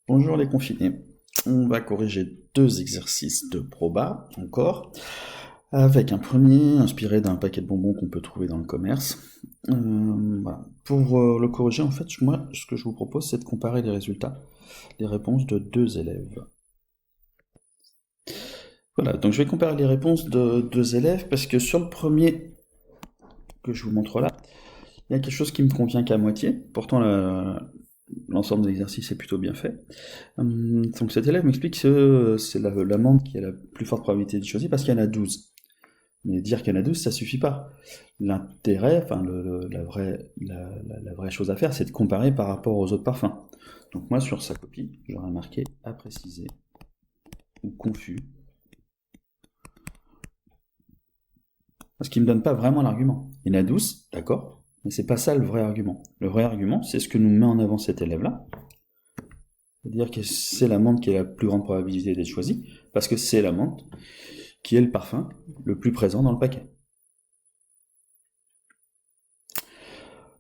Bonjour les confinés. On va corriger deux exercices de proba encore, avec un premier inspiré d'un paquet de bonbons qu'on peut trouver dans le commerce. Voilà. Pour le corriger, en fait, moi, ce que je vous propose, c'est de comparer les résultats, les réponses de deux élèves. Voilà, donc je vais comparer les réponses de deux élèves parce que sur le premier que je vous montre là, il y a quelque chose qui me convient qu'à moitié. Pourtant, l'ensemble de l'exercice est plutôt bien fait. Donc cet élève m'explique que c'est l'amende qui a la plus forte probabilité de choisir parce qu'il y en a 12. Mais dire qu'il y en a 12, ça suffit pas. L'intérêt, enfin la vraie chose à faire, c'est de comparer par rapport aux autres parfums. Donc moi, sur sa copie, j'aurais marqué à préciser ou confus. Parce qu'il me donne pas vraiment l'argument. Il y en a 12, d'accord, mais c'est pas ça le vrai argument. Le vrai argument, c'est ce que nous met en avant cet élève-là. C'est-à-dire que c'est la menthe qui a la plus grande probabilité d'être choisie, parce que c'est la menthe qui est le parfum le plus présent dans le paquet.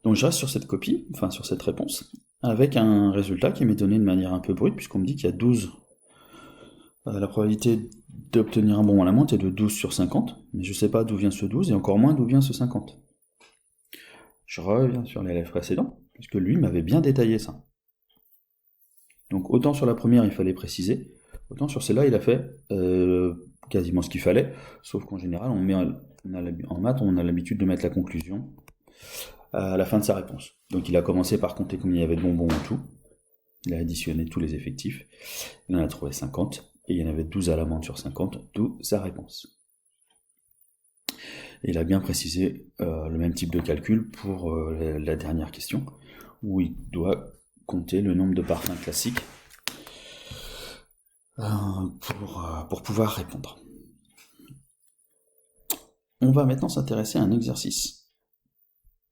Donc je reste sur cette copie, enfin sur cette réponse, avec un résultat qui m'est donné de manière un peu brute, puisqu'on me dit qu'il y a 12. La probabilité d'obtenir un bon à la menthe est de 12 sur 50, mais je ne sais pas d'où vient ce 12, et encore moins d'où vient ce 50. Je reviens sur l'élève précédent, puisque lui m'avait bien détaillé ça. Donc autant sur la première il fallait préciser, autant sur celle-là il a fait quasiment ce qu'il fallait, sauf qu'en général en maths on a l'habitude de mettre la conclusion à la fin de sa réponse. Donc il a commencé par compter combien il y avait de bonbons en tout, il a additionné tous les effectifs, il en a trouvé 50, et il y en avait 12 à l'amende sur 50, d'où sa réponse. Et il a bien précisé le même type de calcul pour la dernière question, où il doit compter le nombre de parfums classiques pour pouvoir répondre. On va maintenant s'intéresser à un exercice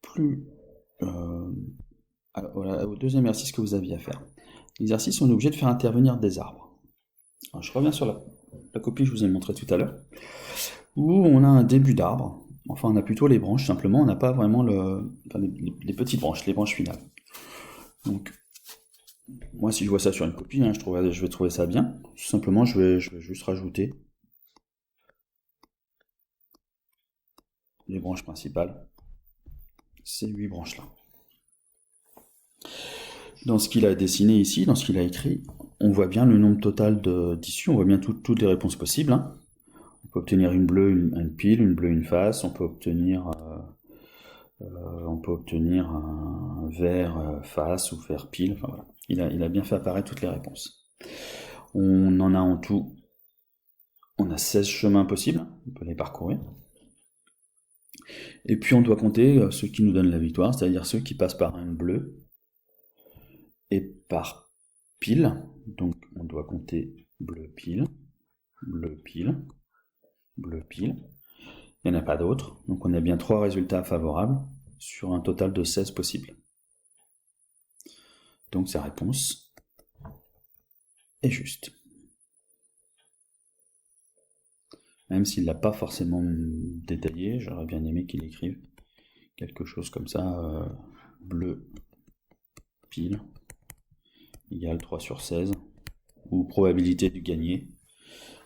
plus... au deuxième exercice que vous aviez à faire. L'exercice, on est obligé de faire intervenir des arbres. Alors, je reviens sur la copie que je vous ai montrée tout à l'heure, où on a un début d'arbre. Enfin, on a plutôt les branches, simplement, on n'a pas vraiment les petites branches, les branches finales. Donc, moi, si je vois ça sur une copie, hein, je vais trouver ça bien. Simplement, je vais juste rajouter les branches principales, ces 8 branches-là. Dans ce qu'il a dessiné ici, dans ce qu'il a écrit, on voit bien le nombre total d'issues, on voit bien toutes les réponses possibles. Hein. On peut obtenir une bleue, une pile, une bleue, une face, on peut obtenir un vert face ou vert pile, enfin voilà. Il a bien fait apparaître toutes les réponses. On en a en tout, on a 16 chemins possibles, on peut les parcourir. Et puis on doit compter ceux qui nous donnent la victoire, c'est-à-dire ceux qui passent par un bleu et par pile. Donc on doit compter bleu pile, bleu pile, bleu pile. Il n'y en a pas d'autres, donc on a bien 3 résultats favorables sur un total de 16 possibles. Donc sa réponse est juste. Même s'il ne l'a pas forcément détaillé, j'aurais bien aimé qu'il écrive quelque chose comme ça, bleu pile égale 3 sur 16, ou probabilité de gagner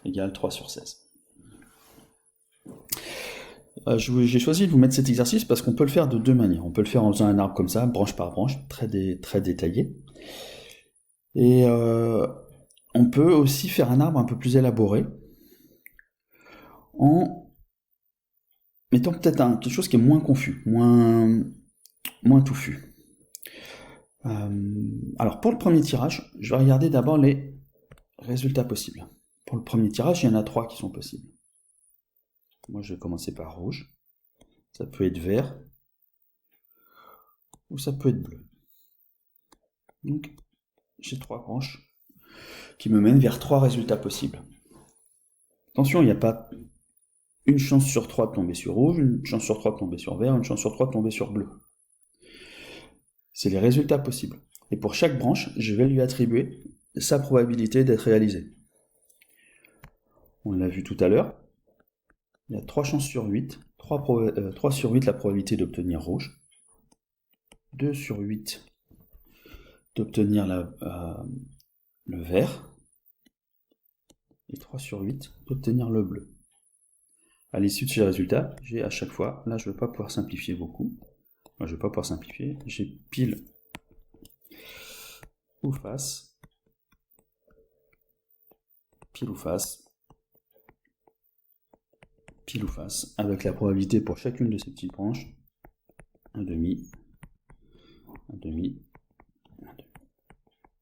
égale 3 sur 16. J'ai choisi de vous mettre cet exercice parce qu'on peut le faire de deux manières. On peut le faire en faisant un arbre comme ça, branche par branche, très détaillé. Et on peut aussi faire un arbre un peu plus élaboré en mettant peut-être quelque chose qui est moins confus, moins touffu. Alors pour le premier tirage, je vais regarder d'abord les résultats possibles. Pour le premier tirage, il y en a 3 qui sont possibles. Moi je vais commencer par rouge. Ça peut être vert, ou ça peut être bleu. Donc j'ai 3 branches qui me mènent vers 3 résultats possibles. Attention, il n'y a pas une chance sur 3 de tomber sur rouge, une chance sur 3 de tomber sur vert, une chance sur 3 de tomber sur bleu. C'est les résultats possibles. Et pour chaque branche, je vais lui attribuer sa probabilité d'être réalisée. On l'a vu tout à l'heure, il y a 3 chances sur 8, 3 sur 8 la probabilité d'obtenir rouge, 2 sur 8 d'obtenir le vert, et 3 sur 8 d'obtenir le bleu. À l'issue de ces résultats, j'ai à chaque fois, là je ne vais pas pouvoir simplifier beaucoup, moi, je ne vais pas pouvoir simplifier, j'ai pile ou face, pile ou face, pile ou face, avec la probabilité pour chacune de ces petites branches, 1,5, 1,5,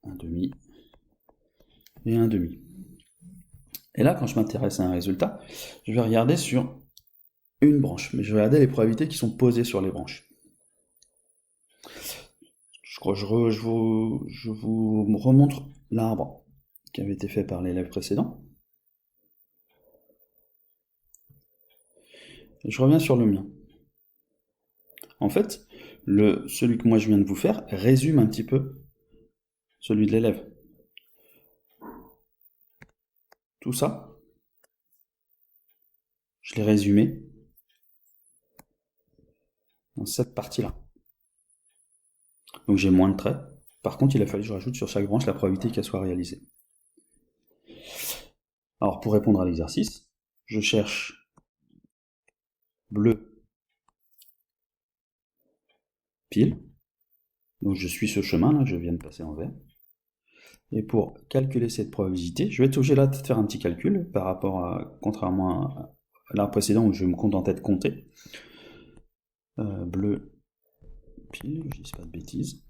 1,5 et 1,5. Et là, quand je m'intéresse à un résultat, je vais regarder sur une branche, mais je vais regarder les probabilités qui sont posées sur les branches. Je vous remontre l'arbre qui avait été fait par l'élève précédent. Et je reviens sur le mien. En fait, celui que moi je viens de vous faire résume un petit peu celui de l'élève. Tout ça, je l'ai résumé dans cette partie-là. Donc j'ai moins de traits. Par contre, il a fallu que je rajoute sur chaque branche la probabilité qu'elle soit réalisée. Alors pour répondre à l'exercice, je cherche bleu, pile. Donc je suis ce chemin là, je viens de passer en vert. Et pour calculer cette probabilité, je vais être obligé là de faire un petit calcul par rapport à, contrairement à l'arbre précédent où je me contentais de compter. Bleu, pile, je dis pas de bêtises.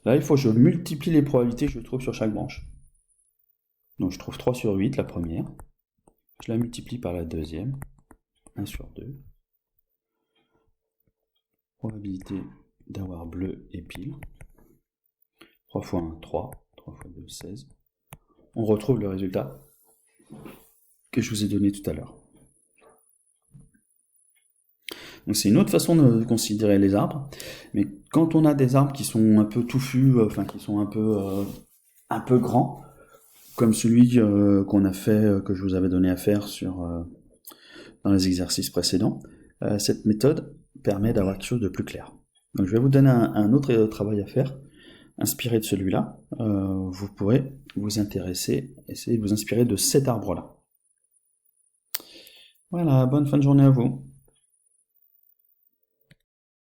Là, il faut que je multiplie les probabilités que je trouve sur chaque branche. Donc je trouve 3 sur 8, la première. Je la multiplie par la deuxième. 1 sur 2. Probabilité d'avoir bleu et pile. 3 fois 1, 3. 3 fois 2, 16. On retrouve le résultat que je vous ai donné tout à l'heure. Donc c'est une autre façon de considérer les arbres, mais quand on a des arbres qui sont un peu touffus, enfin qui sont un peu grands, comme celui qu'on a fait, que je vous avais donné à faire dans les exercices précédents, cette méthode permet d'avoir quelque chose de plus clair. Donc je vais vous donner un autre travail à faire, inspiré de celui-là. Vous pourrez vous intéresser, essayer de vous inspirer de cet arbre-là. Voilà, bonne fin de journée à vous.